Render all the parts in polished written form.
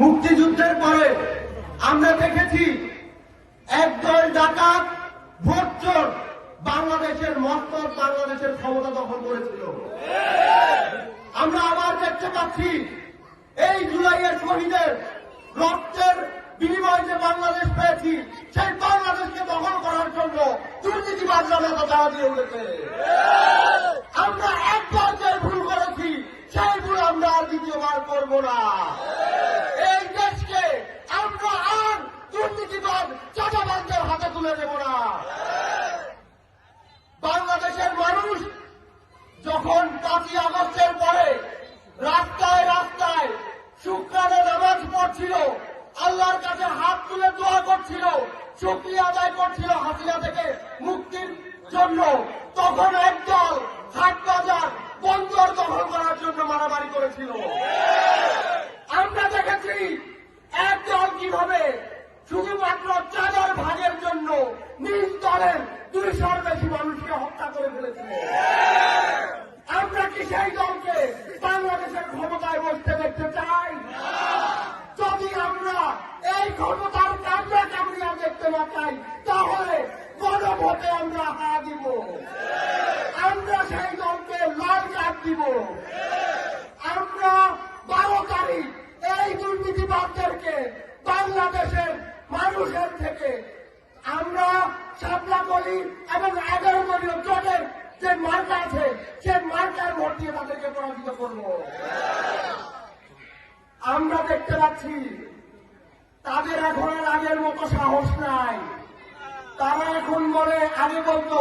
মুক্তিযুদ্ধের পরে আমরা দেখেছি একদল ডাকাত ভোটচোর বাংলাদেশের মস্তক, বাংলাদেশের ক্ষমতা দখল করেছিল। আমরা আবার দেখতে পাচ্ছি এই জুলাইয়ের শহীদের রক্তের বিনিময়ে যে বাংলাদেশ পেয়েছি, সেই বাংলাদেশকে দখল করার জন্য দুর্নীতিবাদরা মতো দাওয়া দিয়ে উঠেছে। আমরা একবার যে ভুল করেছি সেই ভুল আমরা আর দ্বিতীয়বার করব না। এই দেশকে আমরা আর দুর্নীতিবাদ চাঁদাবাজদের হাতে তুলে দেব না। বাংলাদেশের মানুষ যখন ৫ই আগস্টের পরে রাস্তায় রাস্তায় শুকরানে নামাজ পড়ছিল, আল্লাহর কাছে হাত তুলে দোয়া করছিল, শুকরিয়া আদায় করছিল হাসিনা থেকে মুক্তির জন্য, তখন একদল হাট বাজার বন্দর দখল করার জন্য মারামারি করেছিল। আমরা দেখেছি একদল কিভাবে শুধুমাত্র চাঁদার ভাগের জন্য নিজ দলের ২০০-র বেশি মানুষকে হত্যা করে ফেলেছিল। আমরা কি সেই দলকে বাংলাদেশের ক্ষমতায় বসতে দেখতে চাই? যদি আমরা এই ক্ষমতার কামড়া কামড়িয়া দেখতে না চাই, তাহলে গণভোটে আমরা হা দিব। আমরা সেই দলকে লাল কার্ড দিব। আমরা ১২ তারিখ এই দুর্নীতিবাদদেরকে বাংলাদেশের মানুষের থেকে আমরা শাপলা গলি এবং ১১ দলীয় জোটের যে মার্কা আছে, সে মার্কার ভোট দিয়ে তাদেরকে পরাজিত করব। আমরা দেখতে পাচ্ছি তাদের এখন আর আগের মতো সাহস নাই। তারা এখন বলে, আগে বলতো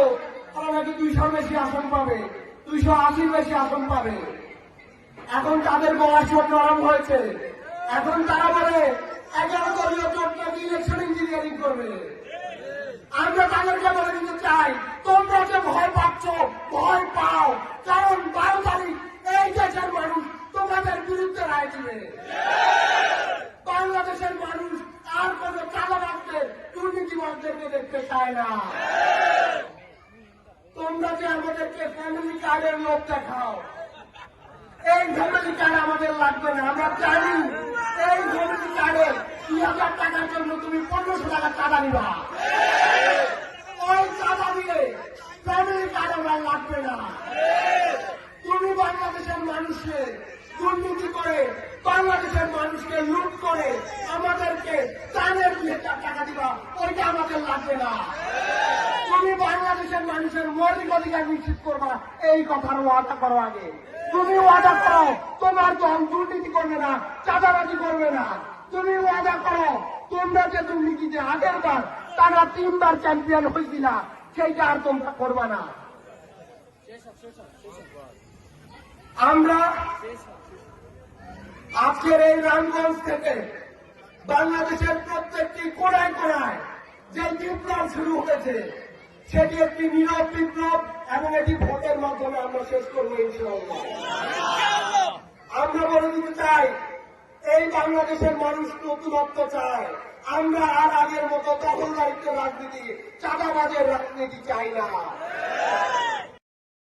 তারা নাকি ২০০-র বেশি আসন পাবে, ২৮০-র বেশি আসন পাবে। এখন তাদের গলা স্বর নরম হয়েছে। এখন তারা বলে ১১ দলীয় জোট নাকি ইলেকশন ইঞ্জিনিয়ারিং করবে। আমরা তাদেরকে বলে দিতে চাই, তোমরা যে ভয় পাচ্ছ, ভয় পাও, কারণ ১২ তারিখ এই দেশের মানুষ তোমাদের বিরুদ্ধে রায় দিবে। বাংলাদেশের মানুষ আর কোন চাঁদাবাজদের, দুর্নীতিবাজদেরকে দেখতে চায় না। তোমরা যে আমাদেরকে ফ্যামিলি কার্ডের লোক দেখাও, এই ফ্যামিলি কার্ড আমাদের লাগবে না। আমরা জানি এই ফ্যামিলি কার্ডের ২০০০ টাকার জন্য তুমি ১৫০০ টাকা চাঁদা নিবা। ওই চাঁদা দিয়ে ফ্যামিলি কার্ড আমরা লাগবে না। তুমি বাংলাদেশের মানুষকে দুর্নীতি করে, বাংলাদেশের মানুষকে লুট করে আমাদেরকে চাঁদের ২০০০ টাকা দিবা, ওইটা আমাদের লাগবে না। তুমি বাংলাদেশের মানুষের মৌলিক অধিকার নিশ্চিত করবা, এই কথার ওয়াদা করো। আগে তুমি ওয়াদা করো তোমার দল দুর্নীতি করবে না, চাঁদাবাজি করবে না। তুমি ওয়াদা করো তোমরা যে দুর্নীতিতে আগের বার তারা ৩ বার চ্যাম্পিয়ন হয়েছিল, সেইটা আর তোমরা করবা না। আমরা আজকের এই রামগঞ্জ থেকে বাংলাদেশের প্রত্যেকটি কোণায় কোণায় যে বিপ্লব শুরু হয়েছে, সেটি একটি নীরব বিপ্লব এবং এটি ভোটের মাধ্যমে আমরা শেষ করবো ইনশাআল্লাহ। আমরা বলে দিতে চাই, এই বাংলাদেশের মানুষ নতুনত্ব চায়। আমরা আর আগের মতো দখলদারিত্বের রাজনীতি, চাঁদাবাজের রাজনীতি চাই না।